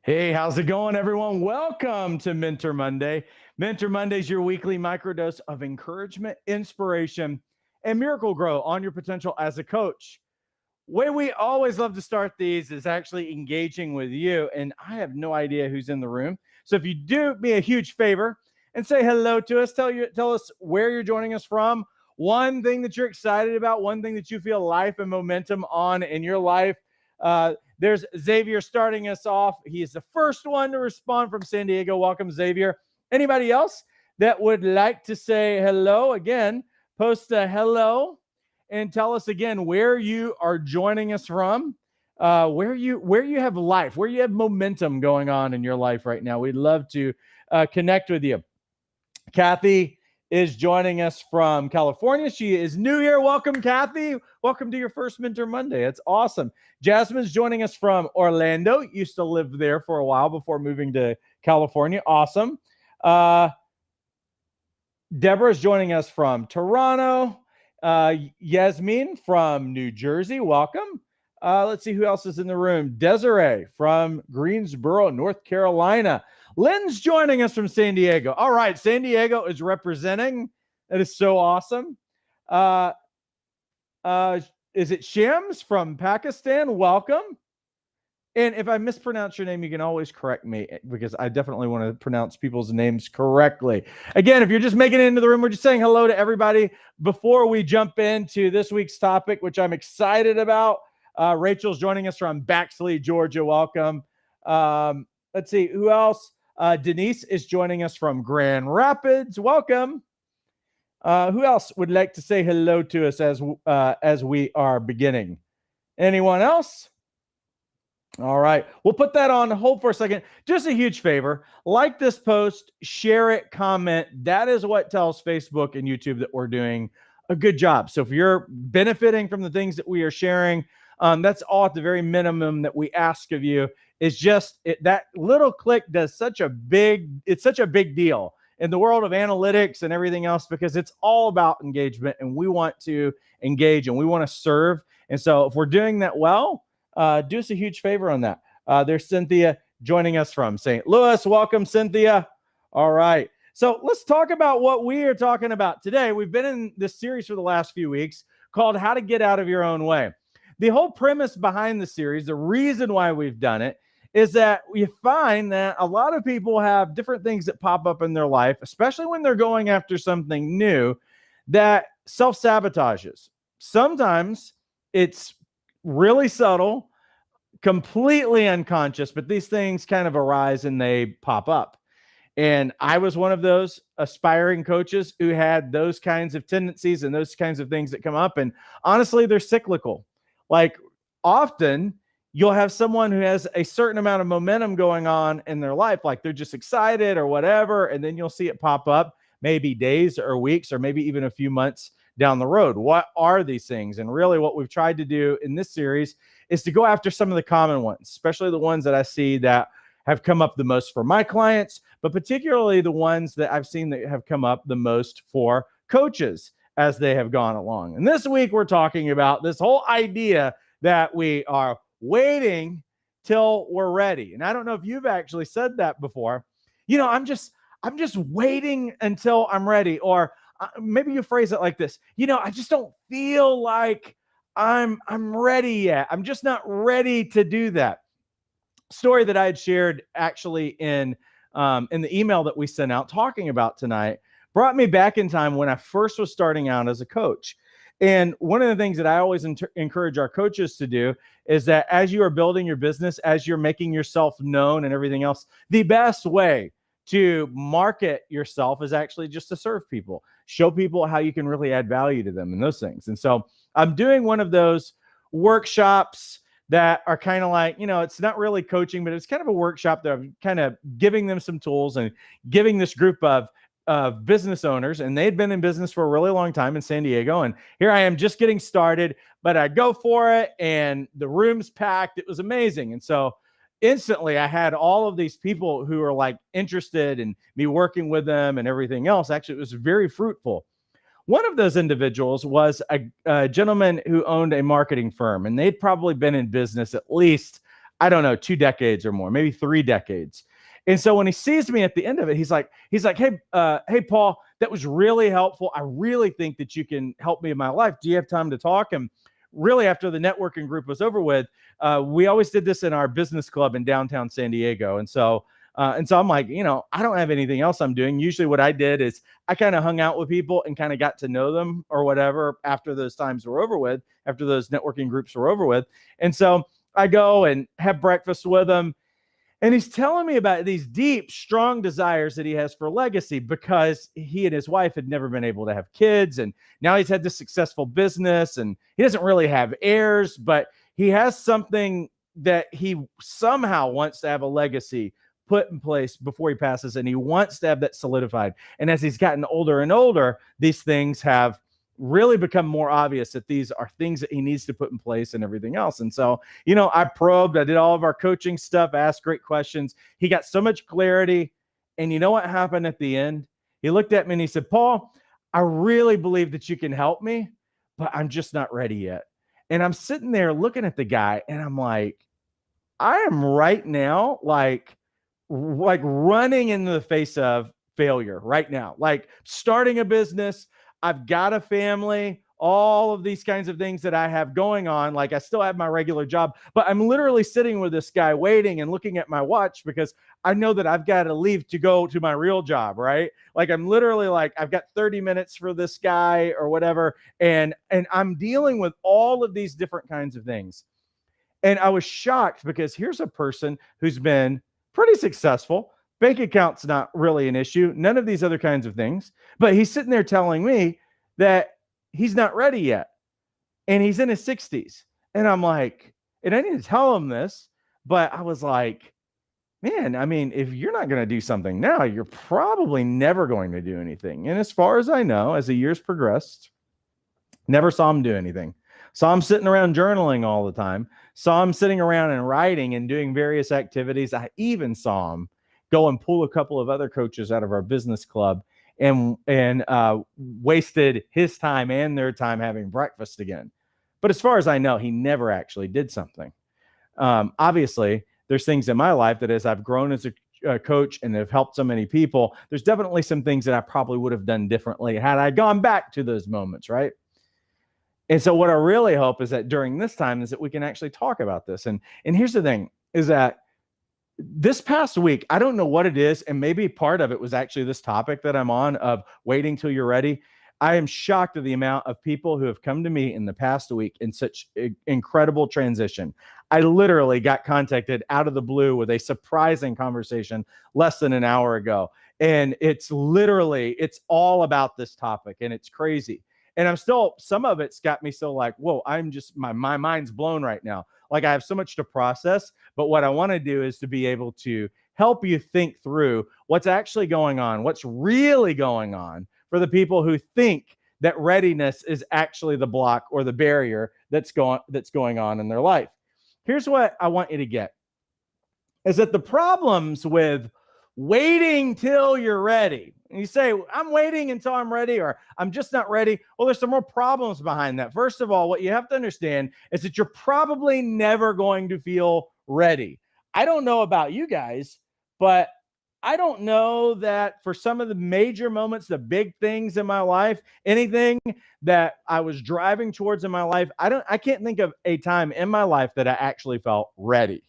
Hey, how's it going, everyone? Welcome to Mentor Monday. Mentor Monday is your weekly microdose of encouragement, inspiration, and miracle grow on your potential as a coach. Way we always love to start these is actually engaging with you, and I have no idea who's in the room. So if you do me a huge favor and say hello to us, tell us where you're joining us from, one thing that you're excited about, one thing that you feel life and momentum on in your life. There's Xavier starting us off. He is the first one to respond from San Diego. Welcome, Xavier. Anybody else that would like to say hello? Again, post a hello and tell us again where you are joining us from, where you have life, where you have momentum going on in your life right now. We'd love to connect with you. Kathy is joining us from California. She is new here. Welcome, Kathy. Welcome to your first Mentor Monday. It's awesome. Jasmine's joining us from Orlando. Used to live there for a while before moving to California. Awesome. Deborah's joining us from Toronto. Yasmin from New Jersey. Welcome. Let's see who else is in the room. Desiree from Greensboro, North Carolina. Lynn's joining us from San Diego. All right, San Diego is representing. That is so awesome. Is it Shams from Pakistan? Welcome. And if I mispronounce your name, you can always correct me because I definitely want to pronounce people's names correctly. Again, if you're just making it into the room, we're just saying hello to everybody before we jump into this week's topic, which I'm excited about. Rachel's joining us from Baxley, Georgia. Welcome. Let's see who else. Denise is joining us from Grand Rapids. Welcome. Who else would like to say hello to us as we are beginning? Anyone else? All right. We'll put that on hold for a second. Just a huge favor. Like this post, share it, comment. That is what tells Facebook and YouTube that we're doing a good job. So if you're benefiting from the things that we are sharing, that's all at the very minimum that we ask of you. Is just that little click does such a big deal in the world of analytics and everything else, because it's all about engagement, and we want to engage and we want to serve. And so if we're doing that well, do us a huge favor on that. There's Cynthia joining us from St. Louis. Welcome, Cynthia. All right. So let's talk about what we are talking about today. We've been in this series for the last few weeks called How to Get Out of Your Own Way. The whole premise behind the series, the reason why we've done it, is that we find that a lot of people have different things that pop up in their life, especially when they're going after something new, that self-sabotages. Sometimes it's really subtle, completely unconscious, but these things kind of arise and they pop up. And I was one of those aspiring coaches who had those kinds of tendencies and those kinds of things that come up. And honestly, they're cyclical. Like often you'll have someone who has a certain amount of momentum going on in their life, like they're just excited or whatever, and then you'll see it pop up maybe days or weeks or maybe even a few months down the road. What are these things? And really what we've tried to do in this series is to go after some of the common ones, especially the ones that I see that have come up the most for my clients, but particularly the ones that I've seen that have come up the most for coaches as they have gone along. And this week we're talking about this whole idea that we are waiting till we're ready. And I don't know if you've actually said that before. You know, I'm just waiting until I'm ready. Or maybe you phrase it like this. You know, I just don't feel like I'm ready yet. I'm just not ready to do that. Story that I had shared actually in the email that we sent out talking about tonight brought me back in time when I first was starting out as a coach. And one of the things that I always encourage our coaches to do is that as you are building your business, as you're making yourself known and everything else, the best way to market yourself is actually just to serve people, show people how you can really add value to them and those things. And so I'm doing one of those workshops that are kind of like, you know, it's not really coaching, but it's kind of a workshop that I'm kind of giving them some tools and giving this group of business owners, and they'd been in business for a really long time in San Diego. And here I am just getting started, but I go for it and the room's packed. It was amazing. And so instantly I had all of these people who are like interested in me working with them and everything else. Actually, it was very fruitful. One of those individuals was a gentleman who owned a marketing firm, and they'd probably been in business at least, I don't know, 2 decades or more, maybe 3 decades. And so when he sees me at the end of it, he's like, hey, Paul, that was really helpful. I really think that you can help me in my life. Do you have time to talk? And really, after the networking group was over with, we always did this in our business club in downtown San Diego. And so I'm like, I don't have anything else I'm doing. Usually what I did is I kind of hung out with people and kind of got to know them or whatever after those times were over with, after those networking groups were over with. And so I go and have breakfast with them. And he's telling me about these deep, strong desires that he has for legacy because he and his wife had never been able to have kids. And now he's had this successful business and he doesn't really have heirs, but he has something that he somehow wants to have a legacy put in place before he passes. And he wants to have that solidified. And as he's gotten older and older, these things have really become more obvious that these are things that he needs to put in place and everything else. And so, I probed, I did all of our coaching stuff, asked great questions. He got so much clarity. And you know what happened at the end? He looked at me and he said, Paul, I really believe that you can help me, but I'm just not ready yet. And I'm sitting there looking at the guy and I'm like, I am right now, like running into the face of failure right now, like starting a business. I've got a family, all of these kinds of things that I have going on. Like I still have my regular job, but I'm literally sitting with this guy waiting and looking at my watch because I know that I've got to leave to go to my real job, right? Like I'm literally like, I've got 30 minutes for this guy or whatever. And I'm dealing with all of these different kinds of things. And I was shocked because here's a person who's been pretty successful. Bank account's not really an issue. None of these other kinds of things. But he's sitting there telling me that he's not ready yet. And he's in his 60s. And I'm like, and I didn't tell him this, but I was like, man, I mean, if you're not going to do something now, you're probably never going to do anything. And as far as I know, as the years progressed, never saw him do anything. Saw him sitting around journaling all the time. Saw him sitting around and writing and doing various activities. I even saw him go and pull a couple of other coaches out of our business club and wasted his time and their time having breakfast again. But as far as I know, he never actually did something. Obviously, there's things in my life that as I've grown as a coach and have helped so many people, there's definitely some things that I probably would have done differently had I gone back to those moments, right? And so what I really hope is that during this time is that we can actually talk about this. And here's the thing, is that this past week, I don't know what it is, and maybe part of it was actually this topic that I'm on of waiting till you're ready. I am shocked at the amount of people who have come to me in the past week in such incredible transition. I literally got contacted out of the blue with a surprising conversation less than an hour ago. And it's all about this topic, and it's crazy. And I'm still, some of it's got me so like, whoa, I'm just, my mind's blown right now. Like I have so much to process, but what I want to do is to be able to help you think through what's actually going on, what's really going on for the people who think that readiness is actually the block or the barrier that's going on in their life. Here's what I want you to get, is that the problems with waiting till you're ready, and you say, I'm waiting until I'm ready, or I'm just not ready. Well, there's some more problems behind that. First of all, what you have to understand is that you're probably never going to feel ready. I don't know about you guys, but I don't know that for some of the major moments, the big things in my life, anything that I was driving towards in my life, I can't think of a time in my life that I actually felt ready.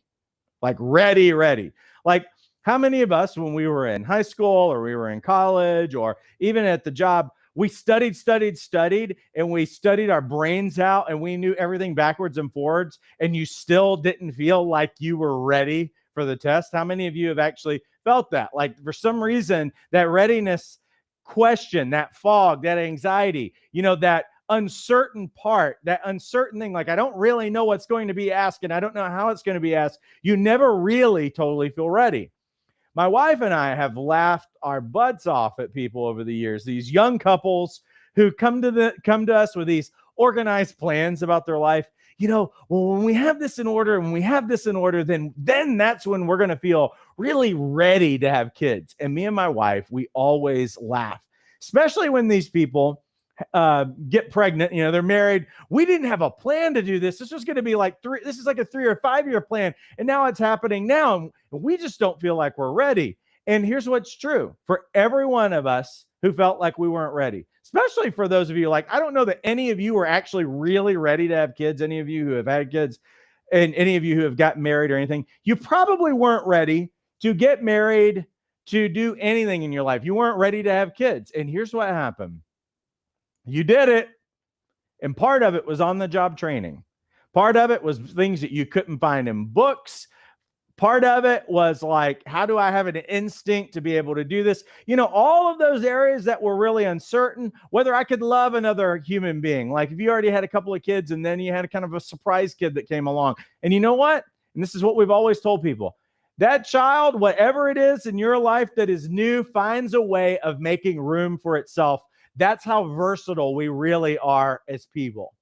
Like ready. Like, how many of us, when we were in high school or we were in college or even at the job, we studied, and we studied our brains out and we knew everything backwards and forwards, and you still didn't feel like you were ready for the test? How many of you have actually felt that? Like for some reason, that readiness question, that fog, that anxiety, that uncertain part, that uncertain thing, like I don't really know what's going to be asked and I don't know how it's going to be asked. You never really totally feel ready. My wife and I have laughed our butts off at people over the years, these young couples who come to us with these organized plans about their life. Well, when we have this in order then that's when we're going to feel really ready to have kids. And me and my wife, we always laugh, especially when these people get pregnant. You know, they're married. We didn't have a plan to do this. This was going to be like this is like a 3 or 5 year plan. And now it's happening now. And we just don't feel like we're ready. And here's what's true for every one of us who felt like we weren't ready, especially for those of you like, I don't know that any of you are actually really ready to have kids. Any of you who have had kids and any of you who have gotten married or anything, you probably weren't ready to get married, to do anything in your life. You weren't ready to have kids. And here's what happened. You did it. And part of it was on the job training. Part of it was things that you couldn't find in books. Part of it was like, how do I have an instinct to be able to do this? You know, all of those areas that were really uncertain, whether I could love another human being. Like if you already had a couple of kids and then you had a kind of a surprise kid that came along. And you know what? And this is what we've always told people. That child, whatever it is in your life that is new, finds a way of making room for itself. That's how versatile we really are as people.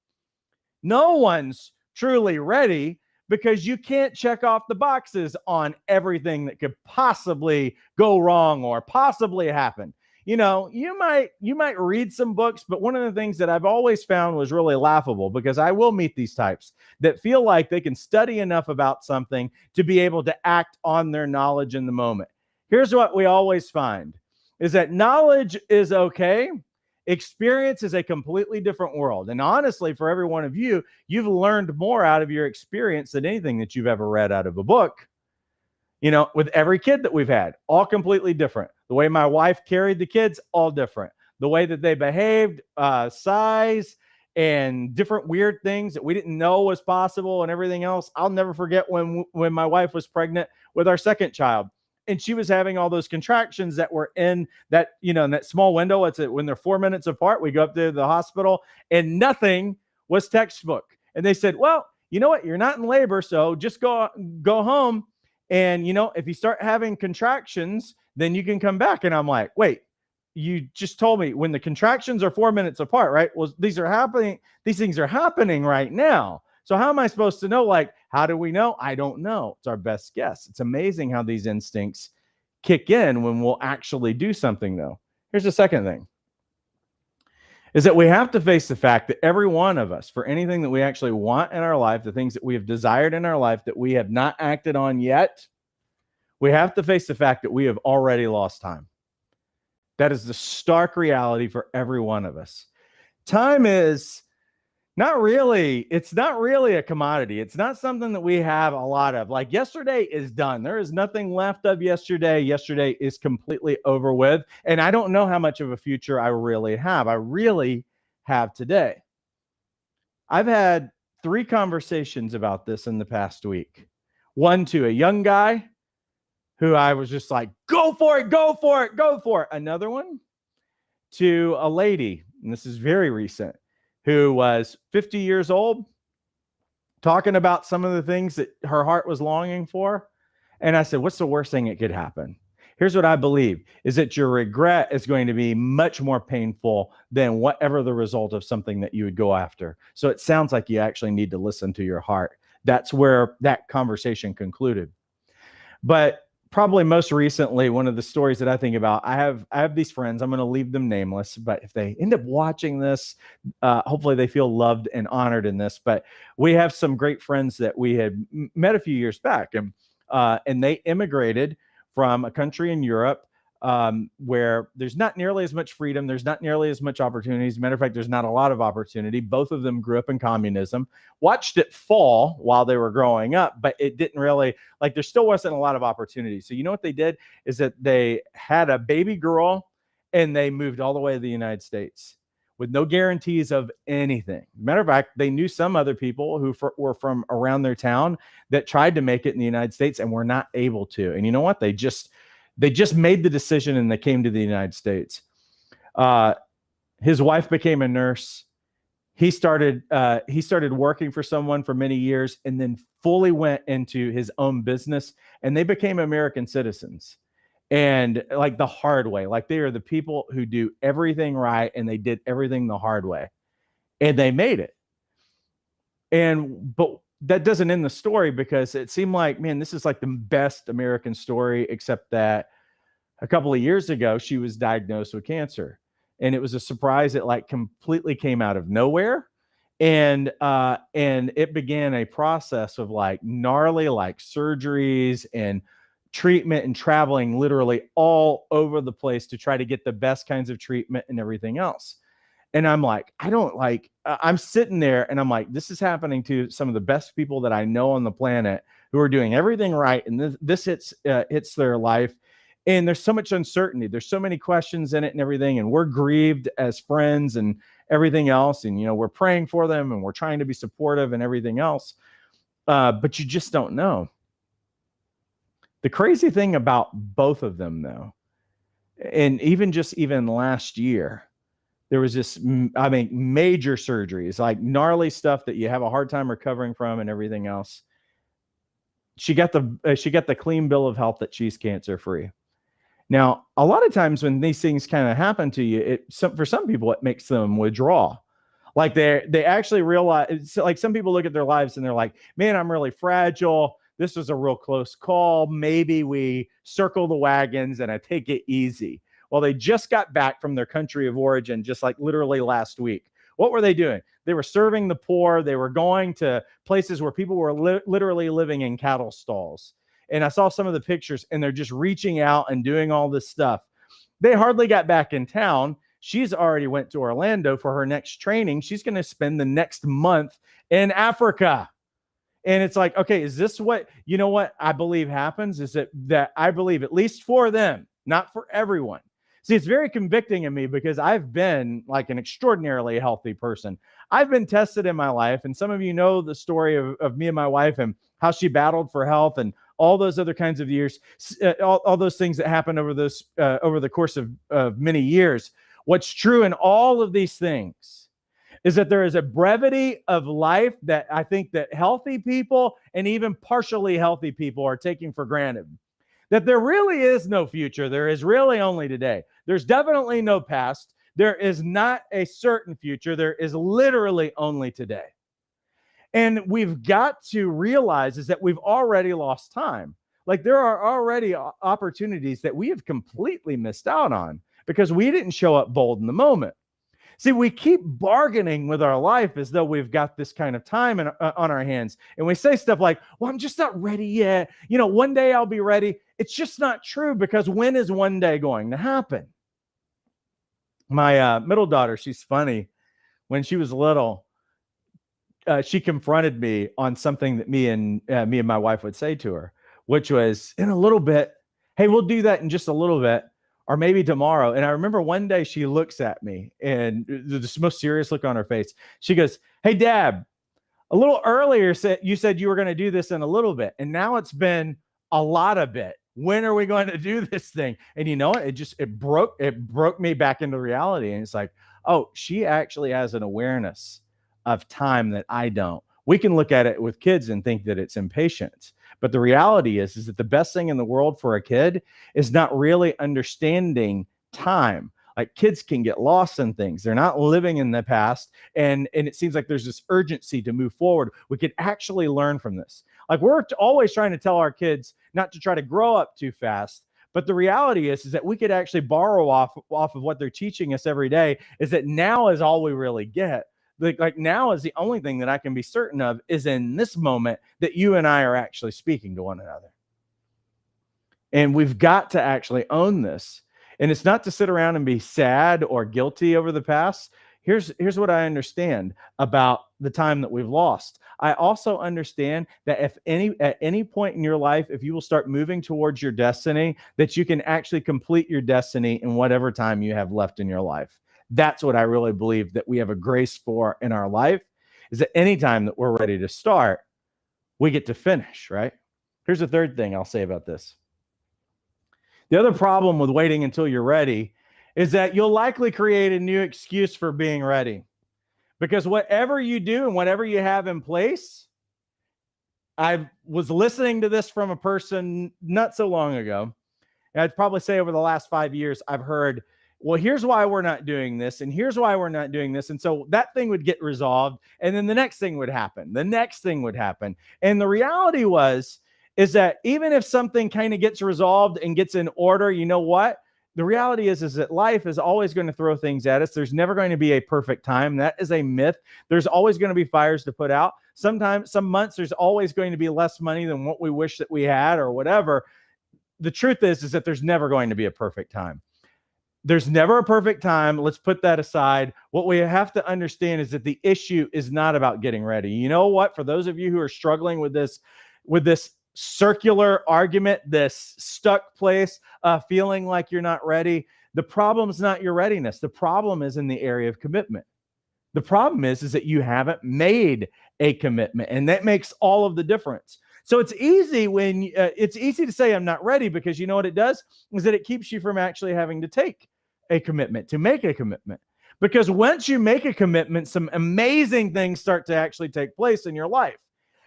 No one's truly ready because you can't check off the boxes on everything that could possibly go wrong or possibly happen. You know, you might read some books, but one of the things that I've always found was really laughable, because I will meet these types that feel like they can study enough about something to be able to act on their knowledge in the moment. Here's what we always find is that knowledge is okay. Experience is a completely different world. And honestly, for every one of you, you've learned more out of your experience than anything that you've ever read out of a book. You know, with every kid that we've had, all completely different. The way my wife carried the kids, all different. The way that they behaved, size, and different weird things that we didn't know was possible and everything else. I'll never forget when my wife was pregnant with our second child. And she was having all those contractions that were in that, you know, in that small window. It's when they're 4 minutes apart. We go up to the hospital and nothing was textbook. And they said, well, you know what? You're not in labor, so just go home. And, you know, if you start having contractions, then you can come back. And I'm like, wait, you just told me when the contractions are 4 minutes apart, right? Well, these things are happening right now. So how am I supposed to know? Like, how do we know? I don't know. It's our best guess. It's amazing how these instincts kick in when we'll actually do something, though. Here's the second thing, is that we have to face the fact that every one of us, for anything that we actually want in our life, the things that we have desired in our life that we have not acted on yet, we have to face the fact that we have already lost time. That is the stark reality for every one of us. Time is it's not really a commodity. It's not something that we have a lot of. Like yesterday is done. There is nothing left of yesterday. Yesterday is completely over with. And I don't know how much of a future I really have. I really have today. I've had 3 conversations about this in the past week. One to a young guy who I was just like, go for it, go for it, go for it. Another one to a lady, and this is very recent, who was 50 years old, talking about some of the things that her heart was longing for. And I said, what's the worst thing that could happen? Here's what I believe, is that your regret is going to be much more painful than whatever the result of something that you would go after. So it sounds like you actually need to listen to your heart. That's where that conversation concluded. But probably most recently, one of the stories that I think about, I have these friends. I'm going to leave them nameless, but if they end up watching this, hopefully they feel loved and honored in this. But we have some great friends that we had met a few years back, and they immigrated from a country in Europe where there's not nearly as much freedom. There's not nearly as much opportunities. As a matter of fact, there's not a lot of opportunity. Both of them grew up in communism, watched it fall while they were growing up, but it didn't really, like, there still wasn't a lot of opportunity. So you know what they did is that they had a baby girl and they moved all the way to the United States with no guarantees of anything. Matter of fact, they knew some other people who were from around their town that tried to make it in the United States and were not able to. And you know what? They just made the decision and they came to the United States. His wife became a nurse. He started working for someone for many years and then fully went into his own business, and they became American citizens. And like the hard way, like they are the people who do everything right and they did everything the hard way and they made it. But that doesn't end the story, because it seemed like, man, this is like the best American story, except that a couple of years ago, she was diagnosed with cancer. and it was a surprise. It like completely came out of nowhere. And it began a process of like gnarly like surgeries and treatment and traveling literally all over the place to try to get the best kinds of treatment and everything else. And I'm like, I'm sitting there and I'm like, this is happening to some of the best people that I know on the planet who are doing everything right. And this hits their life. And there's so much uncertainty. There's so many questions in it and everything. And we're grieved as friends and everything else. And, we're praying for them and we're trying to be supportive and everything else. But you just don't know. The crazy thing about both of them, though, and even last year, there was this, major surgeries, like gnarly stuff that you have a hard time recovering from and everything else. She got the clean bill of health that she's cancer free. Now, a lot of times when these things kind of happen to you, for some people, it makes them withdraw. Like they actually realize, like some people look at their lives and they're like, man, I'm really fragile. This was a real close call. Maybe we circle the wagons and I take it easy. Well, they just got back from their country of origin, just like literally last week. What were they doing? They were serving the poor. They were going to places where people were literally living in cattle stalls. And I saw some of the pictures and they're just reaching out and doing all this stuff. They hardly got back in town. She's already went to Orlando for her next training. She's going to spend the next month in Africa. And it's like, okay, is this what I believe happens is that I believe, at least for them, not for everyone. See, it's very convicting in me because I've been like an extraordinarily healthy person. I've been tested in my life. And some of you know the story of me and my wife and how she battled for health and all those other kinds of years, all those things that happened over the course of many years. What's true in all of these things is that there is a brevity of life that I think that healthy people and even partially healthy people are taking for granted. That there really is no future. There is really only today. There's definitely no past. There is not a certain future. There is literally only today. And we've got to realize is that we've already lost time. Like there are already opportunities that we have completely missed out on because we didn't show up bold in the moment. See, we keep bargaining with our life as though we've got this kind of time on our hands. And we say stuff like, well, I'm just not ready yet. One day I'll be ready. It's just not true because when is one day going to happen? My middle daughter, she's funny. When she was little, she confronted me on something that me and my wife would say to her, which was, in a little bit, hey, we'll do that in just a little bit. Or maybe tomorrow. And I remember one day she looks at me and the most serious look on her face. She goes, hey, Dad, a little earlier you said you were going to do this in a little bit. And now it's been a lot of bit. When are we going to do this thing? And you know what? It broke me back into reality. And it's like, oh, she actually has an awareness of time that I don't. We can look at it with kids and think that it's impatience. But the reality is that the best thing in the world for a kid is not really understanding time. Like kids can get lost in things. They're not living in the past. And it seems like there's this urgency to move forward. We could actually learn from this. Like we're always trying to tell our kids not to try to grow up too fast. But the reality is that we could actually borrow off of what they're teaching us every day, is that now is all we really get. Like now is the only thing that I can be certain of is in this moment that you and I are actually speaking to one another. And we've got to actually own this. And it's not to sit around and be sad or guilty over the past. Here's what I understand about the time that we've lost. I also understand that at any point in your life, if you will start moving towards your destiny, that you can actually complete your destiny in whatever time you have left in your life. That's what I really believe that we have a grace for in our life, is that anytime that we're ready to start, we get to finish, right? Here's the third thing I'll say about this. The other problem with waiting until you're ready is that you'll likely create a new excuse for being ready. Because whatever you do and whatever you have in place, I was listening to this from a person not so long ago. And I'd probably say over the last 5 years, I've heard, well, here's why we're not doing this, and here's why we're not doing this. And so that thing would get resolved, and then the next thing would happen. The next thing would happen. And the reality is that even if something kind of gets resolved and gets in order, you know what? The reality is that life is always going to throw things at us. There's never going to be a perfect time. That is a myth. There's always going to be fires to put out. Sometimes, some months, there's always going to be less money than what we wish that we had or whatever. The truth is that there's never going to be a perfect time. There's never a perfect time. Let's put that aside. What we have to understand is that the issue is not about getting ready. You know what? For those of you who are struggling with this circular argument, this stuck place, feeling like you're not ready, the problem's not your readiness. The problem is in the area of commitment. The problem is that you haven't made a commitment, and that makes all of the difference. So it's easy to say I'm not ready, because you know what it does is that it keeps you from actually having to take a commitment, to make a commitment. Because once you make a commitment, some amazing things start to actually take place in your life.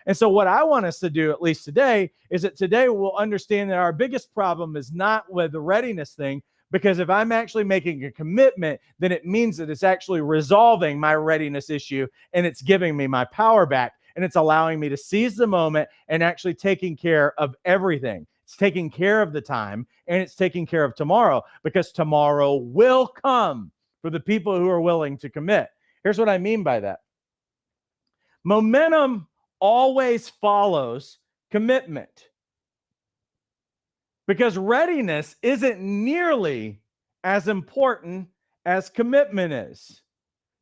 And so what I want us to do, at least today, is that today we'll understand that our biggest problem is not with the readiness thing, because if I'm actually making a commitment, then it means that it's actually resolving my readiness issue, and it's giving me my power back, and it's allowing me to seize the moment and actually taking care of everything. It's taking care of the time, and it's taking care of tomorrow, because tomorrow will come for the people who are willing to commit. Here's what I mean by that. Momentum always follows commitment, because readiness isn't nearly as important as commitment is.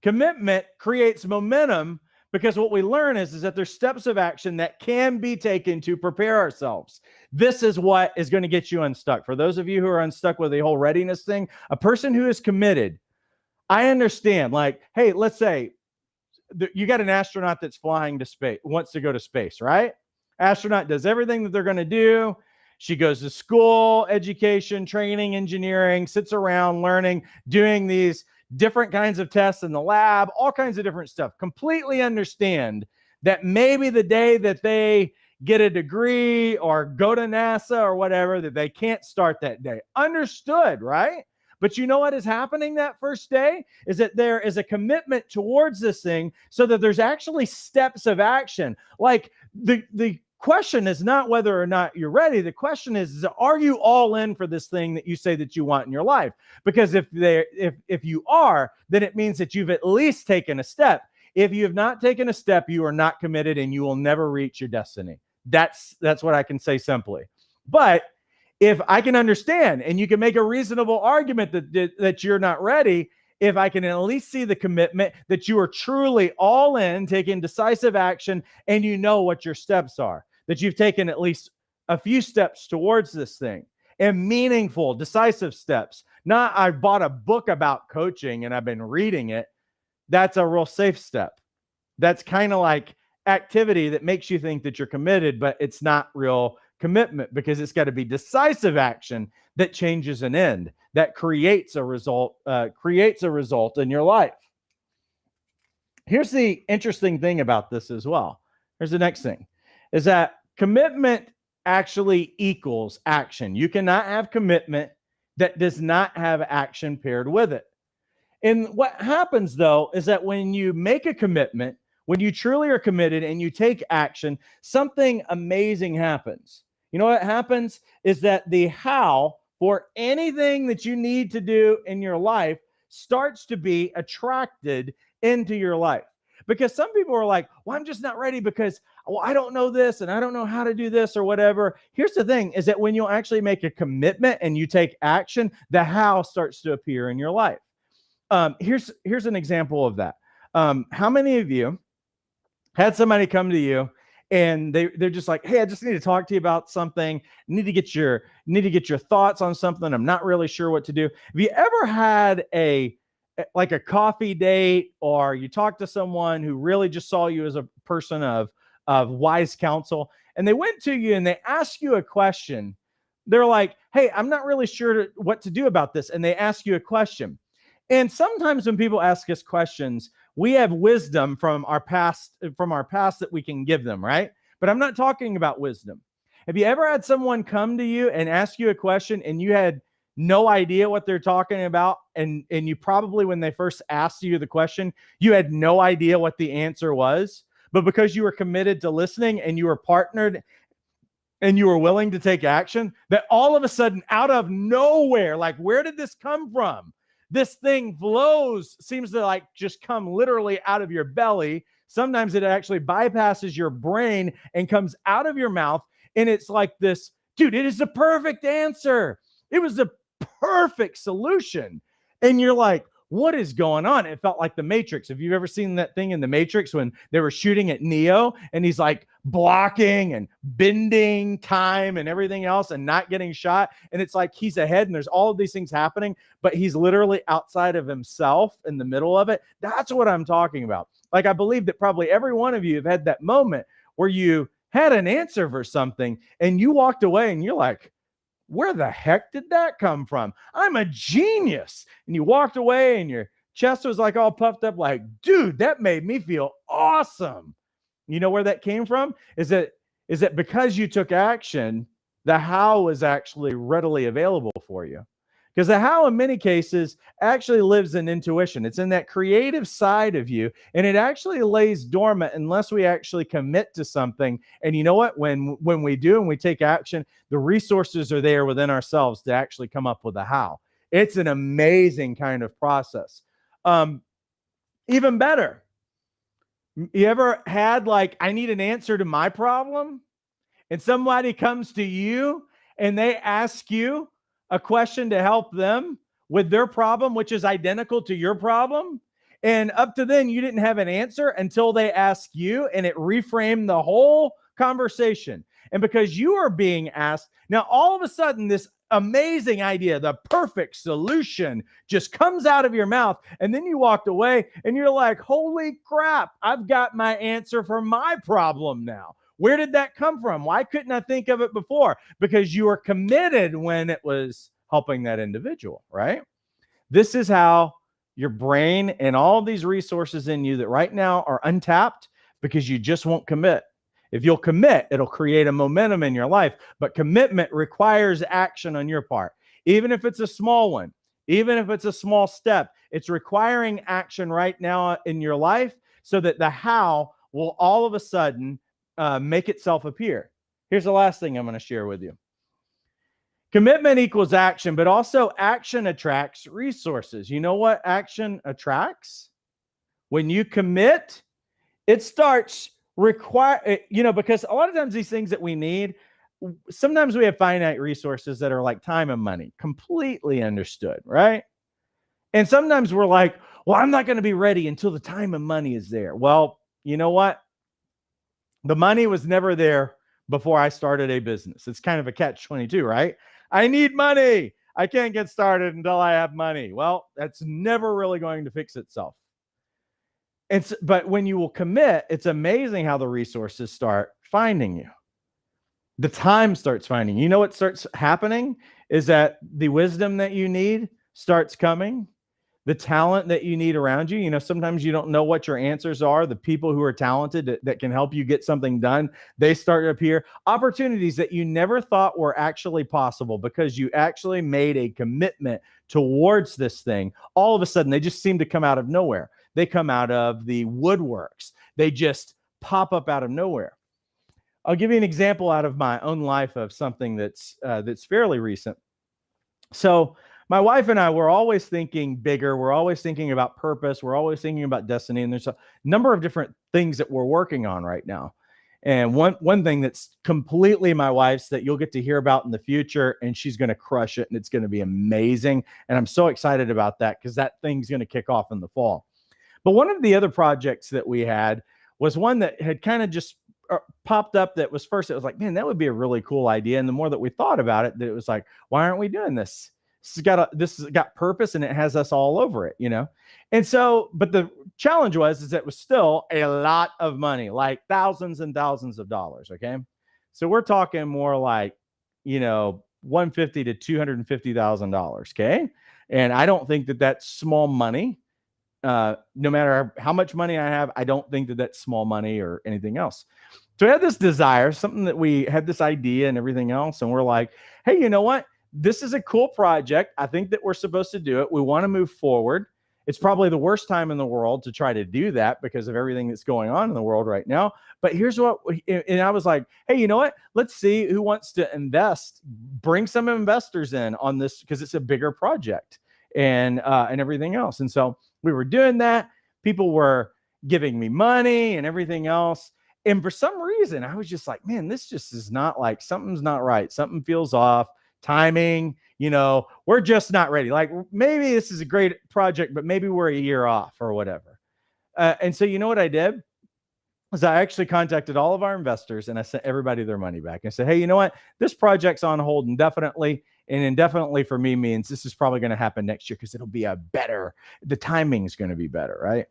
Commitment creates momentum, because what we learn is that there's steps of action that can be taken to prepare ourselves. This is what is going to get you unstuck. For those of you who are unstuck with the whole readiness thing, a person who is committed, I understand, like, hey, let's say you got an astronaut that's flying to space, wants to go to space, right? Astronaut does everything that they're going to do. She goes to school, education, training, engineering, sits around learning, doing these different kinds of tests in the lab, all kinds of different stuff. Completely understand that maybe the day that they get a degree or go to NASA or whatever, that they can't start that day. Understood, right? But you know what is happening that first day is that there is a commitment towards this thing, so that there's actually steps of action. Like the question is not whether or not you're ready. The question is are you all in for this thing that you say that you want in your life? Because if you are, then it means that you've at least taken a step. If you have not taken a step, you are not committed, and you will never reach your destiny. That's what I can say simply. But if I can understand, and you can make a reasonable argument that you're not ready, if I can at least see the commitment that you are truly all in, taking decisive action, and you know what your steps are, that you've taken at least a few steps towards this thing, and meaningful, decisive steps. Not I bought a book about coaching and I've been reading it. That's a real safe step. That's kind of like activity that makes you think that you're committed, but it's not real commitment, because it's got to be decisive action that changes an end, that creates a result in your life. Here's the interesting thing about this as well. Here's the next thing, is that commitment actually equals action. You cannot have commitment that does not have action paired with it. And what happens, though, is that when you make a commitment, when you truly are committed and you take action, something amazing happens. You know what happens is that the how for anything that you need to do in your life starts to be attracted into your life. Because some people are like, well, I'm just not ready because I don't know this and I don't know how to do this or whatever. Here's the thing, is that when you actually make a commitment and you take action, the how starts to appear in your life. Here's an example of that. How many of you had somebody come to you and they're just like, hey, I just need to talk to you about something. Need to get your thoughts on something. I'm not really sure what to do. Have you ever had a coffee date, or you talk to someone who really just saw you as a person of wise counsel, and they went to you and they asked you a question? They're like, hey, I'm not really sure what to do about this. And they ask you a question. And sometimes when people ask us questions, we have wisdom from our past that we can give them, right? But I'm not talking about wisdom. Have you ever had someone come to you and ask you a question and you had no idea what they're talking about? And you probably, when they first asked you the question, you had no idea what the answer was. But because you were committed to listening and you were partnered and you were willing to take action, that all of a sudden, out of nowhere, like, where did this come from? This thing flows, seems to like just come literally out of your belly. Sometimes it actually bypasses your brain and comes out of your mouth. And it's like this, dude, it is the perfect answer. It was the perfect solution. And you're like, what is going on? It felt like the Matrix. Have you ever seen that thing in the Matrix when they were shooting at Neo and he's like blocking and bending time and everything else and not getting shot? And it's like he's ahead and there's all of these things happening, but he's literally outside of himself in the middle of it. That's what I'm talking about. Like, I believe that probably every one of you have had that moment where you had an answer for something and you walked away and you're like, where the heck did that come from? I'm a genius. And you walked away and your chest was like all puffed up, like, dude, that made me feel awesome. You know where that came from? Is that because you took action, the how is actually readily available for you. Because the how in many cases actually lives in intuition. It's in that creative side of you, and it actually lays dormant unless we actually commit to something. And you know what? When we do and we take action, the resources are there within ourselves to actually come up with a how. It's an amazing kind of process. Even better, you ever had like, I need an answer to my problem, and somebody comes to you and they ask you a question to help them with their problem, which is identical to your problem. And up to then, you didn't have an answer until they asked you, and it reframed the whole conversation. And because you are being asked, now all of a sudden, this amazing idea, the perfect solution, just comes out of your mouth. And then you walked away and you're like, holy crap, I've got my answer for my problem now. Where did that come from? Why couldn't I think of it before? Because you were committed when it was helping that individual, right? This is how your brain and all these resources in you that right now are untapped because you just won't commit. If you'll commit, it'll create a momentum in your life. But commitment requires action on your part. Even if it's a small one, even if it's a small step, it's requiring action right now in your life so that the how will all of a sudden make itself appear. Here's the last thing I'm going to share with you. Commitment equals action, but also action attracts resources. You know what action attracts? When you commit, it starts because a lot of times these things that we need, sometimes we have finite resources that are like time and money, completely understood, right? And sometimes we're like, well, I'm not going to be ready until the time and money is there. Well, you know what? The money was never there before I started a business. It's kind of a catch-22, right? I need money. I can't get started until I have money. Well, that's never really going to fix itself. But when you will commit, it's amazing how the resources start finding you. The time starts finding you. You know what starts happening is that the wisdom that you need starts coming. The talent that you need around you. You know, sometimes you don't know what your answers are. The people who are talented that can help you get something done, they start to appear. Opportunities that you never thought were actually possible because you actually made a commitment towards this thing. All of a sudden, they just seem to come out of nowhere. They come out of the woodworks. They just pop up out of nowhere. I'll give you an example out of my own life of something that's fairly recent. So my wife and I were always thinking bigger. We're always thinking about purpose. We're always thinking about destiny. And there's a number of different things that we're working on right now. And one thing that's completely my wife's that you'll get to hear about in the future, and she's going to crush it, and it's going to be amazing. And I'm so excited about that because that thing's going to kick off in the fall. But one of the other projects that we had was one that had kind of just popped up that was first, it was like, man, that would be a really cool idea. And the more that we thought about it, that it was like, why aren't we doing this? This has got purpose and it has us all over it, you know? And so, but the challenge is it was still a lot of money, like thousands and thousands of dollars. Okay. So we're talking more like, you know, $150,000 to $250,000. Okay. And I don't think that that's small money. No matter how much money I have, I don't think that that's small money or anything else. So I had this desire, something that we had this idea and everything else. And we're like, hey, you know what? This is a cool project. I think that we're supposed to do it. We want to move forward. It's probably the worst time in the world to try to do that because of everything that's going on in the world right now. But here's what, and I was like, hey, you know what? Let's see who wants to invest. Bring some investors in on this because it's a bigger project and everything else. And so we were doing that. People were giving me money and everything else. And for some reason, I was just like, man, this just is not like, something's not right. Something feels off. Timing, we're just not ready. Like maybe this is a great project, but maybe we're a year off or whatever. And so you know what I did? Is I actually contacted all of our investors and I sent everybody their money back. I said, hey, you know what? This project's on hold indefinitely. And indefinitely for me means this is probably going to happen next year because it'll be the timing's going to be better, right?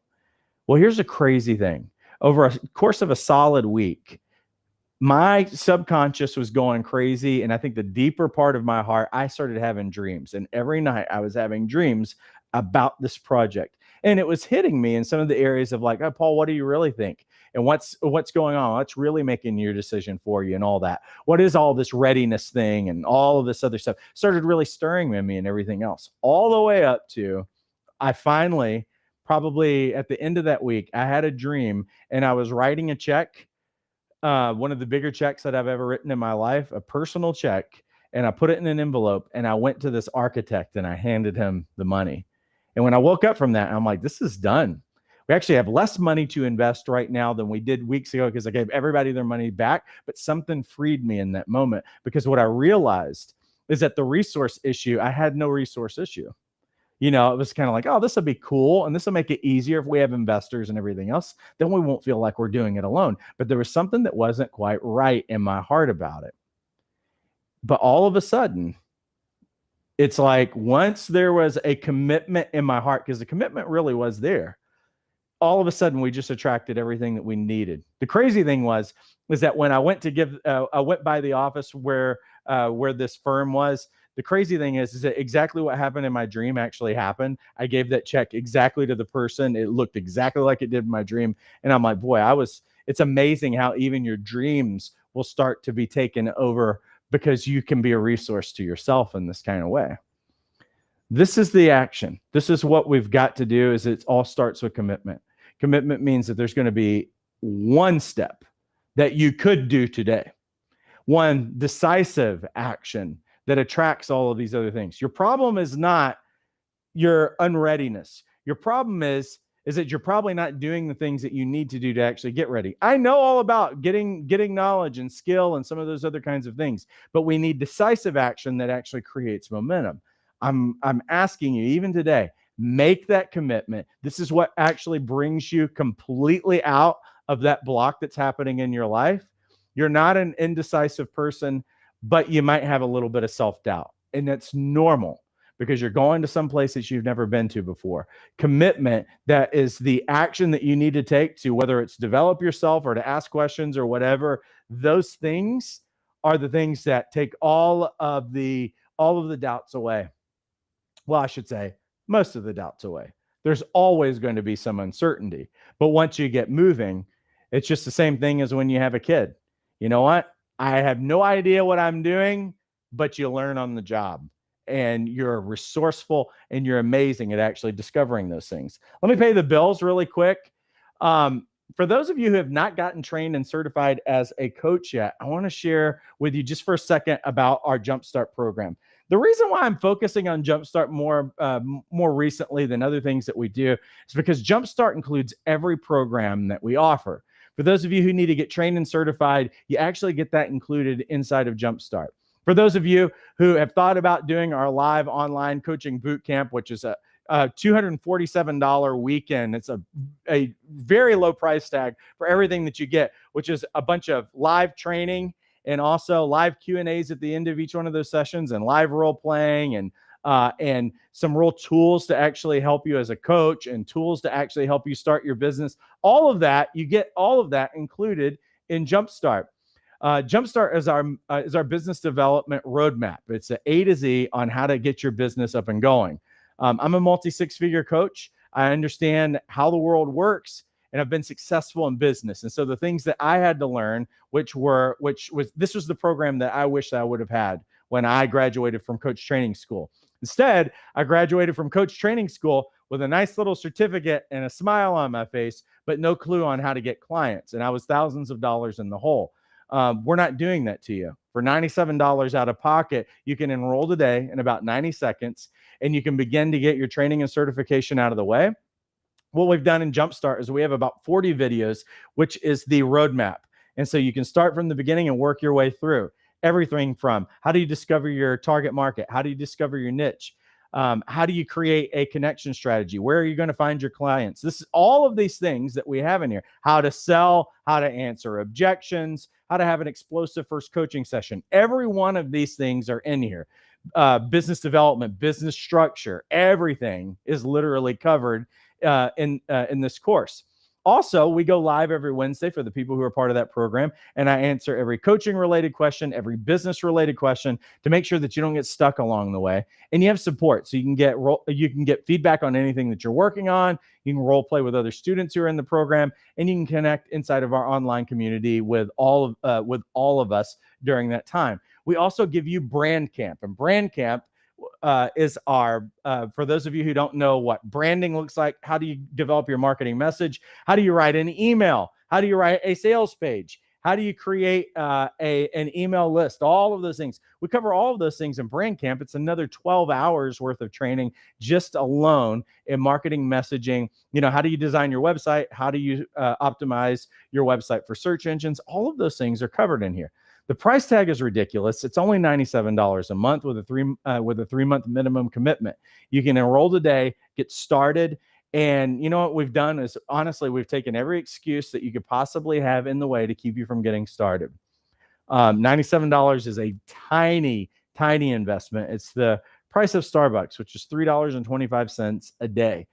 Well, here's a crazy thing. Over a course of a solid week, my subconscious was going crazy. And I think the deeper part of my heart, I started having dreams. And every night I was having dreams about this project. And it was hitting me in some of the areas of like, oh, Paul, what do you really think? And what's going on? What's really making your decision for you and all that? What is all this readiness thing and all of this other stuff? Started really stirring in me and everything else. All the way up to I finally, probably at the end of that week, I had a dream and I was writing a check. One of the bigger checks that I've ever written in my life, a personal check, and I put it in an envelope and I went to this architect and I handed him the money. And when I woke up from that, I'm like, this is done. We actually have less money to invest right now than we did weeks ago because I gave everybody their money back, but something freed me in that moment because what I realized is that the resource issue, I had no resource issue. It was kind of like, oh, this will be cool. And this will make it easier if we have investors and everything else. Then we won't feel like we're doing it alone. But there was something that wasn't quite right in my heart about it. But all of a sudden, it's like once there was a commitment in my heart, because the commitment really was there, all of a sudden we just attracted everything that we needed. The crazy thing was that when I went to I went by the office where this firm was. The crazy thing is that exactly what happened in my dream actually happened. I gave that check exactly to the person. It looked exactly like it did in my dream. And I'm like, boy, it's amazing how even your dreams will start to be taken over because you can be a resource to yourself in this kind of way. This is the action. This is what we've got to do. Is it all starts with commitment. Commitment means that there's going to be one step that you could do today, one decisive action that attracts all of these other things. Your problem is not your unreadiness. Your problem is that you're probably not doing the things that you need to do to actually get ready. I know all about getting knowledge and skill and some of those other kinds of things, but we need decisive action that actually creates momentum. I'm asking you even today, make that commitment. This is what actually brings you completely out of that block that's happening in your life. You're not an indecisive person, but you might have a little bit of self-doubt. And that's normal because you're going to some place that you've never been to before. Commitment, that is the action that you need to take to, whether it's develop yourself or to ask questions or whatever, those things are the things that take all of the doubts away. Well, I should say most of the doubts away. There's always going to be some uncertainty, but once you get moving, it's just the same thing as when you have a kid. You know what? I have no idea what I'm doing, but you learn on the job and you're resourceful and you're amazing at actually discovering those things. Let me pay the bills really quick. For those of you who have not gotten trained and certified as a coach yet, I want to share with you just for a second about our Jumpstart program. The reason why I'm focusing on Jumpstart more recently than other things that we do is because Jumpstart includes every program that we offer. For those of you who need to get trained and certified, you actually get that included inside of Jumpstart. For those of you who have thought about doing our live online coaching boot camp, which is a $247 weekend, it's a very low price tag for everything that you get, which is a bunch of live training and also live Q&As at the end of each one of those sessions and live role playing and some real tools to actually help you as a coach and tools to actually help you start your business. All of that, you get all of that included in Jumpstart. Jumpstart is our business development roadmap. It's an A to Z on how to get your business up and going. I'm a multi-six-figure coach. I understand how the world works, and I've been successful in business. And so the things that I had to learn, this was the program that I wish I would have had when I graduated from coach training school. Instead, I graduated from coach training school with a nice little certificate and a smile on my face, but no clue on how to get clients. And I was thousands of dollars in the hole. We're not doing that to you. For $97 out of pocket, you can enroll today in about 90 seconds, and you can begin to get your training and certification out of the way. What we've done in Jumpstart is we have about 40 videos, which is the roadmap. And so you can start from the beginning and work your way through everything from how do you discover your target market? How do you discover your niche? How do you create a connection strategy? Where are you going to find your clients? This is all of these things that we have in here. How to sell, how to answer objections, how to have an explosive first coaching session. Every one of these things are in here. Business development, business structure, everything is literally covered in this course. Also, we go live every Wednesday for the people who are part of that program, and I answer every coaching related question, every business related question to make sure that you don't get stuck along the way. And you have support, so you can get feedback on anything that you're working on. You can role play with other students who are in the program, and you can connect inside of our online community with all of us during that time. We also give you Brand Camp, and Brand Camp is our, for those of you who don't know what branding looks like, how do you develop your marketing message? How do you write an email? How do you write a sales page? How do you create an email list? All of those things. We cover all of those things in Brand Camp. It's another 12 hours worth of training just alone in marketing messaging. You know, how do you design your website? How do you optimize your website for search engines? All of those things are covered in here. The price tag is ridiculous. It's only $97 a month with a 3-month minimum commitment. You can enroll today, get started. And you know what we've done is, honestly, we've taken every excuse that you could possibly have in the way to keep you from getting started. $97 is a tiny, tiny investment. It's the price of Starbucks, which is $3.25 a day.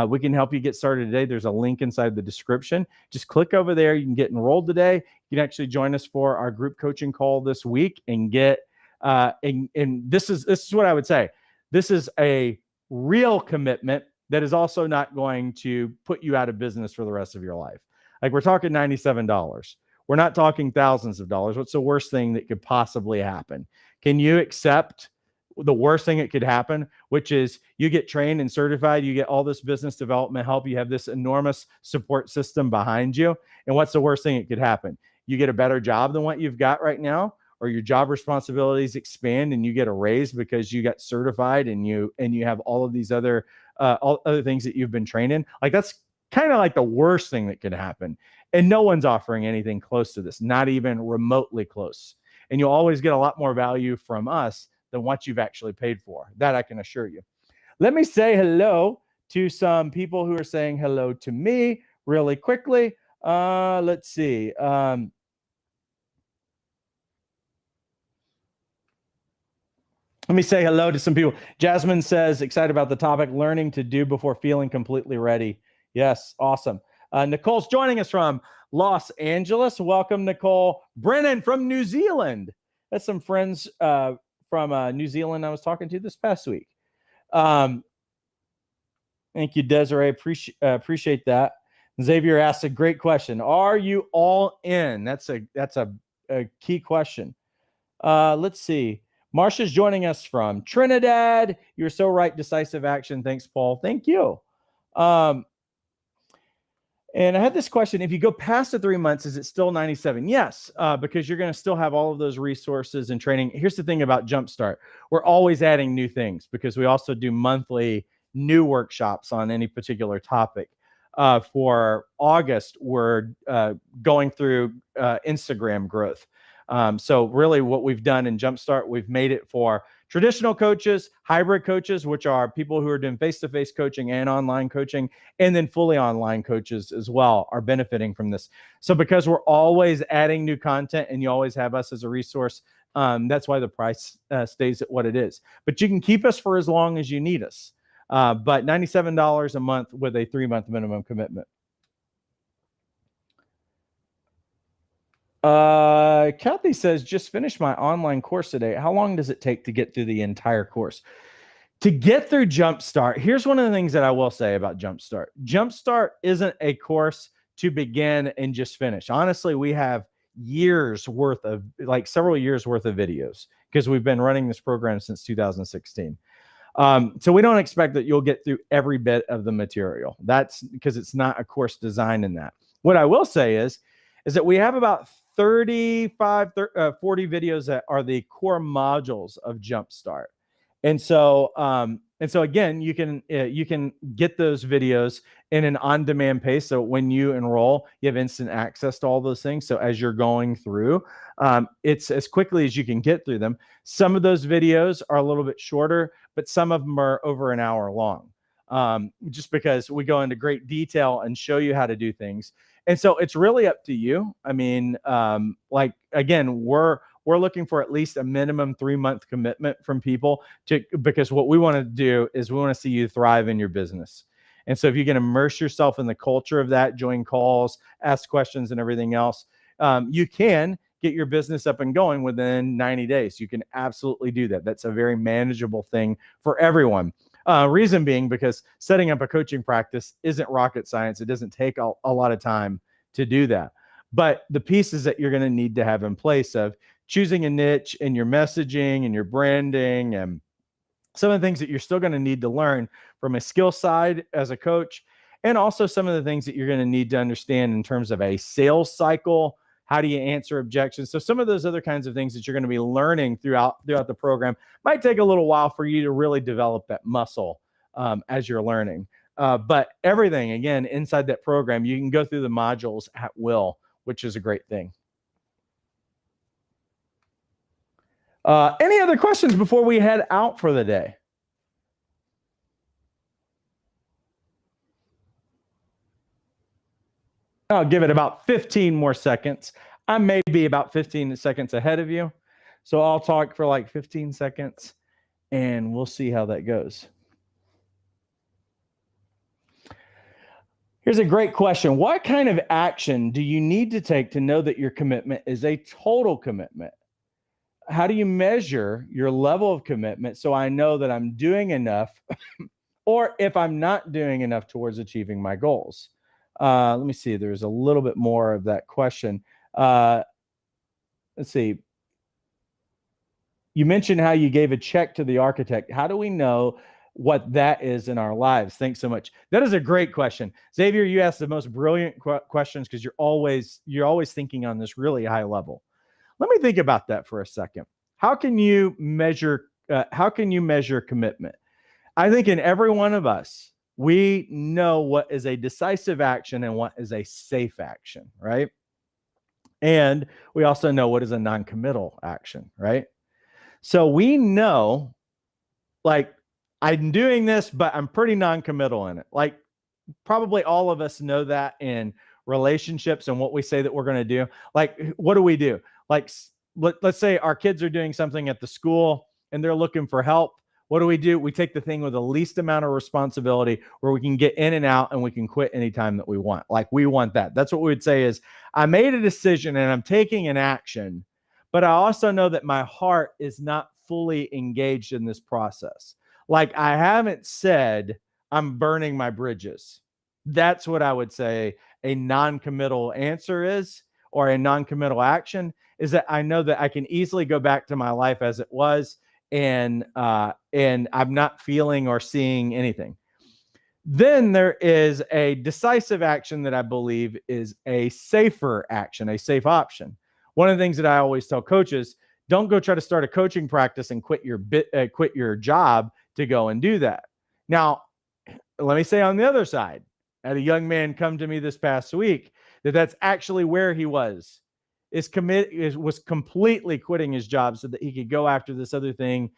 We can help you get started today. There's a link inside the description. Just click over there. You can get enrolled today. You can actually join us for our group coaching call this week and get, and this is what I would say. This is a real commitment that is also not going to put you out of business for the rest of your life. Like, we're talking $97. We're not talking thousands of dollars. What's the worst thing that could possibly happen? Can you accept the worst thing that could happen, which is you get trained and certified, you get all this business development help, you have this enormous support system behind you, and what's the worst thing that could happen? You get a better job than what you've got right now, or your job responsibilities expand and you get a raise because you got certified and you have all of these other things that you've been trained in. Like, that's kind of like the worst thing that could happen. And no one's offering anything close to this, not even remotely close. And you'll always get a lot more value from us than what you've actually paid for. That I can assure you. Let me say hello to some people who are saying hello to me really quickly. Let's see. Let me say hello to some people. Jasmine says, excited about the topic, learning to do before feeling completely ready. Yes, awesome. Nicole's joining us from Los Angeles. Welcome, Nicole. Brennan from New Zealand. That's some friends from New Zealand I was talking to this past week. Thank you, Desiree. Appreciate that. Xavier asked a great question. Are you all in? That's a key question. Let's see. Marsha's joining us from Trinidad. You're so right. Decisive action. Thanks, Paul. Thank you. And I had this question. If you go past the 3 months, is it still 97? Yes, because you're going to still have all of those resources and training. Here's the thing about Jumpstart. We're always adding new things because we also do monthly new workshops on any particular topic. For August, we're going through Instagram growth. So really what we've done in Jumpstart, we've made it for traditional coaches, hybrid coaches, which are people who are doing face-to-face coaching and online coaching, and then fully online coaches as well are benefiting from this. So because we're always adding new content and you always have us as a resource, that's why the price stays at what it is. But you can keep us for as long as you need us. But $97 a month with a 3-month minimum commitment. Kathy says, just finished my online course today. How long does it take to get through the entire course? To get through Jumpstart, here's one of the things that I will say about Jumpstart. Jumpstart isn't a course to begin and just finish. Honestly, we have years worth of, like several years worth of videos because we've been running this program since 2016. So we don't expect that you'll get through every bit of the material. That's because it's not a course design in that. What I will say is that we have about 40 videos that are the core modules of Jumpstart. And so again, you can get those videos in an on-demand pace. So when you enroll, you have instant access to all those things. So as you're going through, it's as quickly as you can get through them. Some of those videos are a little bit shorter, but some of them are over an hour long, just because we go into great detail and show you how to do things. And so it's really up to you. I mean, like, again, we're looking for at least a minimum 3-month commitment from people because what we want to do is we want to see you thrive in your business. And so if you can immerse yourself in the culture of that, join calls, ask questions and everything else, you can get your business up and going within 90 days. You can absolutely do that. That's a very manageable thing for everyone. Reason being because setting up a coaching practice isn't rocket science. It doesn't take a lot of time to do that. But the pieces that you're going to need to have in place of choosing a niche in your messaging and your branding and some of the things that you're still going to need to learn from a skill side as a coach, and also some of the things that you're going to need to understand in terms of a sales cycle. How do you answer objections? So some of those other kinds of things that you're going to be learning throughout the program might take a little while for you to really develop that muscle as you're learning. But everything, again, inside that program, you can go through the modules at will, which is a great thing. Any other questions before we head out for the day? I'll give it about 15 more seconds. I may be about 15 seconds ahead of you. So I'll talk for like 15 seconds and we'll see how that goes. Here's a great question. What kind of action do you need to take to know that your commitment is a total commitment? How do you measure your level of commitment so I know that I'm doing enough or if I'm not doing enough towards achieving my goals? Let me see. There's a little bit more of that question. Let's see. You mentioned how you gave a check to the architect. How do we know what that is in our lives? Thanks so much. That is a great question. Xavier, you asked the most brilliant questions because you're always thinking on this really high level. Let me think about that for a second. How can you measure commitment? I think in every one of us, we know what is a decisive action and what is a safe action, right? And we also know what is a non-committal action, right? So we know, like, I'm doing this, but I'm pretty non-committal in it. Like, probably all of us know that in relationships and what we say that we're going to do. Like, what do? Like, let's say our kids are doing something at the school and they're looking for help. What do? We take the thing with the least amount of responsibility where we can get in and out and we can quit anytime that we want. Like, we want that. That's what we would say is, I made a decision and I'm taking an action, but I also know that my heart is not fully engaged in this process. Like, I haven't said I'm burning my bridges. That's what I would say a non-committal answer is, or a non-committal action, is that I know that I can easily go back to my life as it was, and I'm not feeling or seeing anything. Then there is a decisive action that I believe is a safer action, a safe option. One of the things that I always tell coaches, don't go try to start a coaching practice and quit your job to go and do that. Now, let me say on the other side, I had a young man come to me this past week that's actually where he was completely quitting his job so that he could go after this other thing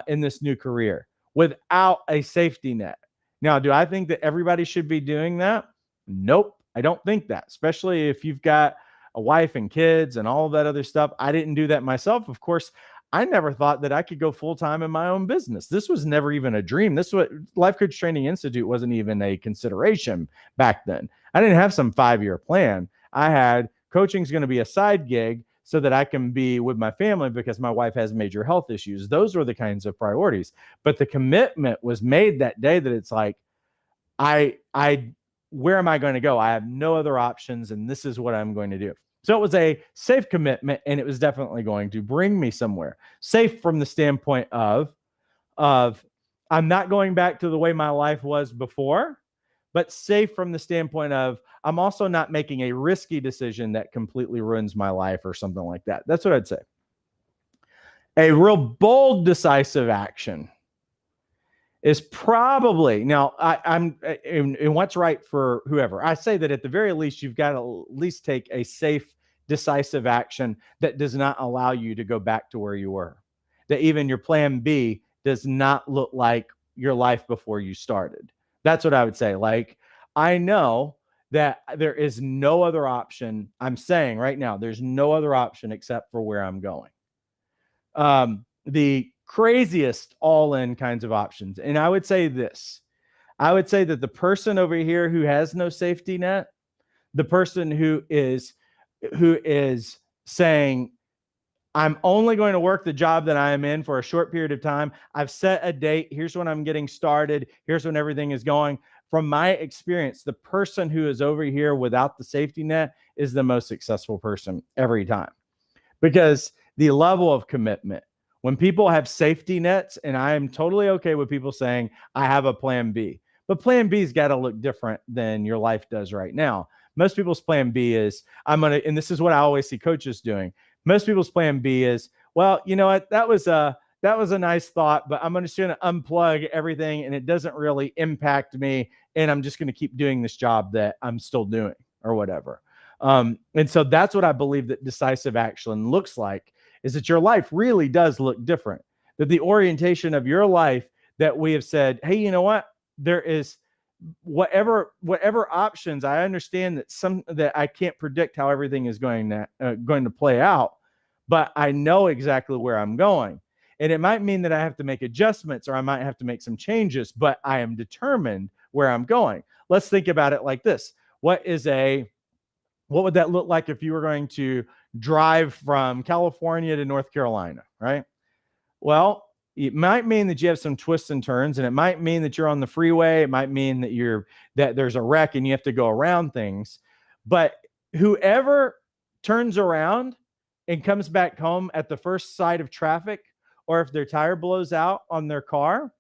in this new career without a safety net. Now, do I think that everybody should be doing that? Nope, I don't think that, especially if you've got a wife and kids and all of that other stuff. I didn't do that myself. Of course, I never thought that I could go full-time in my own business. This was never even a dream. This was Life Coach Training Institute wasn't even a consideration back then. I didn't have some 5-year plan. I had coaching is going to be a side gig so that I can be with my family because my wife has major health issues. Those were the kinds of priorities. But the commitment was made that day that it's like, where am I going to go? I have no other options, and this is what I'm going to do. So it was a safe commitment, and it was definitely going to bring me somewhere. Safe from the standpoint of I'm not going back to the way my life was before, but safe from the standpoint of I'm also not making a risky decision that completely ruins my life or something like that. That's what I'd say. A real bold, decisive action is probably now I'm in what's right for whoever. I say that at the very least, you've got to at least take a safe, decisive action that does not allow you to go back to where you were. That even your plan B does not look like your life before you started. That's what I would say. Like, I know that there is no other option. I'm saying right now, there's no other option except for where I'm going. The craziest all-in kinds of options. And I would say this. I would say that the person over here who has no safety net, the person who is saying, I'm only going to work the job that I am in for a short period of time. I've set a date. Here's when I'm getting started. Here's when everything is going. From my experience, the person who is over here without the safety net is the most successful person every time, because the level of commitment, when people have safety nets, and I am totally okay with people saying, I have a plan B, but plan B's got to look different than your life does right now. Most people's plan B is, and this is what I always see coaches doing. Most people's plan B is, well, you know what? That was a nice thought, but I'm just going to unplug everything and it doesn't really impact me. And I'm just going to keep doing this job that I'm still doing or whatever. And so that's what I believe that decisive action looks like, is that your life really does look different. That the orientation of your life, that we have said, hey, you know what? There is whatever options. I understand that I can't predict how everything is going to play out, but I know exactly where I'm going. And it might mean that I have to make adjustments or I might have to make some changes, but I am determined where I'm going. Let's think about it like this. What would that look like if you were going to drive from California to North Carolina, right? Well, it might mean that you have some twists and turns, and it might mean that you're on the freeway. It might mean that there's a wreck and you have to go around things. But whoever turns around and comes back home at the first sight of traffic, or if their tire blows out on their car,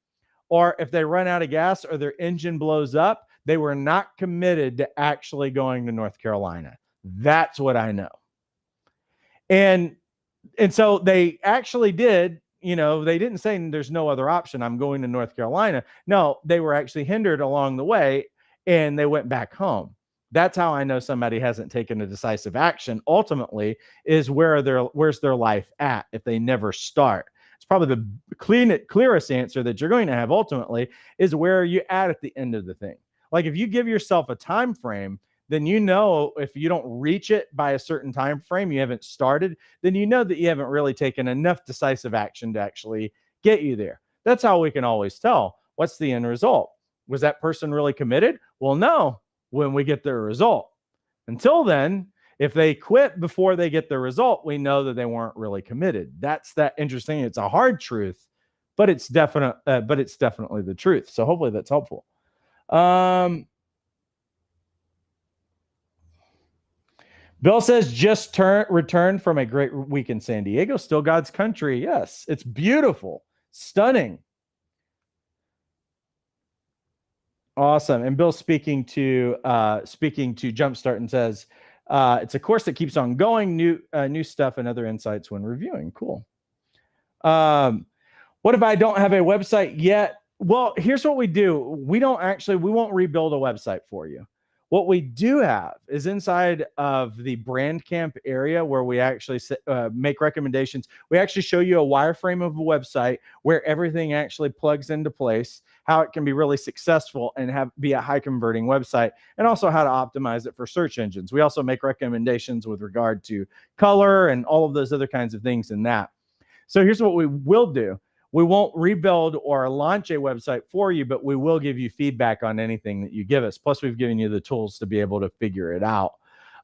or if they run out of gas or their engine blows up, they were not committed to actually going to North Carolina. That's what I know. And so they actually did, they didn't say there's no other option, I'm going to North Carolina. No, they were actually hindered along the way and they went back home. That's how I know somebody hasn't taken a decisive action. Ultimately, is where's their life at if they never start. It's probably the clearest answer that you're going to have ultimately is, where are you at the end of the thing? Like, if you give yourself a time frame, then if you don't reach it by a certain time frame, you haven't started, then you know that you haven't really taken enough decisive action to actually get you there. That's how we can always tell what's the end result. Was that person really committed? Well, no, when we get their result. Until then, if they quit before they get the result, we know that they weren't really committed. That's that interesting. It's a hard truth, but it's definitely the truth. So hopefully that's helpful. Bill says, just returned from a great week in San Diego. Still God's country. Yes, it's beautiful, stunning. Awesome. And Bill's speaking to Jumpstart and says, it's a course that keeps on going, new stuff and other insights when reviewing. Cool. What if I don't have a website yet? Well, here's what we do. We won't rebuild a website for you. What we do have is inside of the brand camp area where we actually make recommendations. We actually show you a wireframe of a website where everything actually plugs into place, how it can be really successful and be a high converting website, and also how to optimize it for search engines. We also make recommendations with regard to color and all of those other kinds of things in that. So here's what we will do. We won't rebuild or launch a website for you, but we will give you feedback on anything that you give us. Plus, we've given you the tools to be able to figure it out.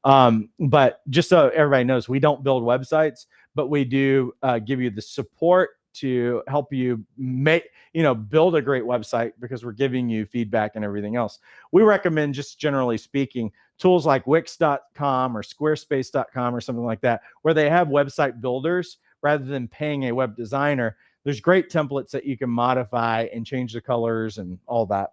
But just so everybody knows, we don't build websites, but we do give you the support to help you build a great website, because we're giving you feedback and everything else. We recommend, just generally speaking, tools like Wix.com or Squarespace.com or something like that, where they have website builders rather than paying a web designer. There's great templates that you can modify and change the colors and all that.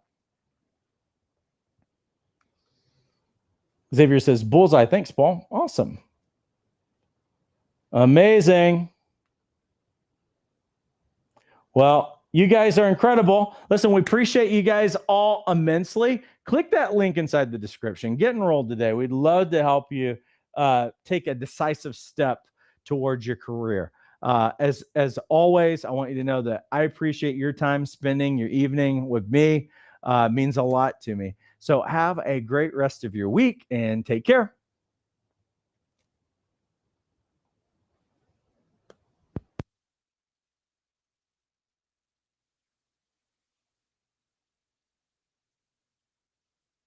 Xavier says, bullseye. Thanks, Paul. Awesome. Amazing. Well, you guys are incredible. Listen, we appreciate you guys all immensely. Click that link inside the description. Get enrolled today. We'd love to help you take a decisive step towards your career. As always, I want you to know that I appreciate your time spending your evening with me. Means a lot to me. So have a great rest of your week and take care.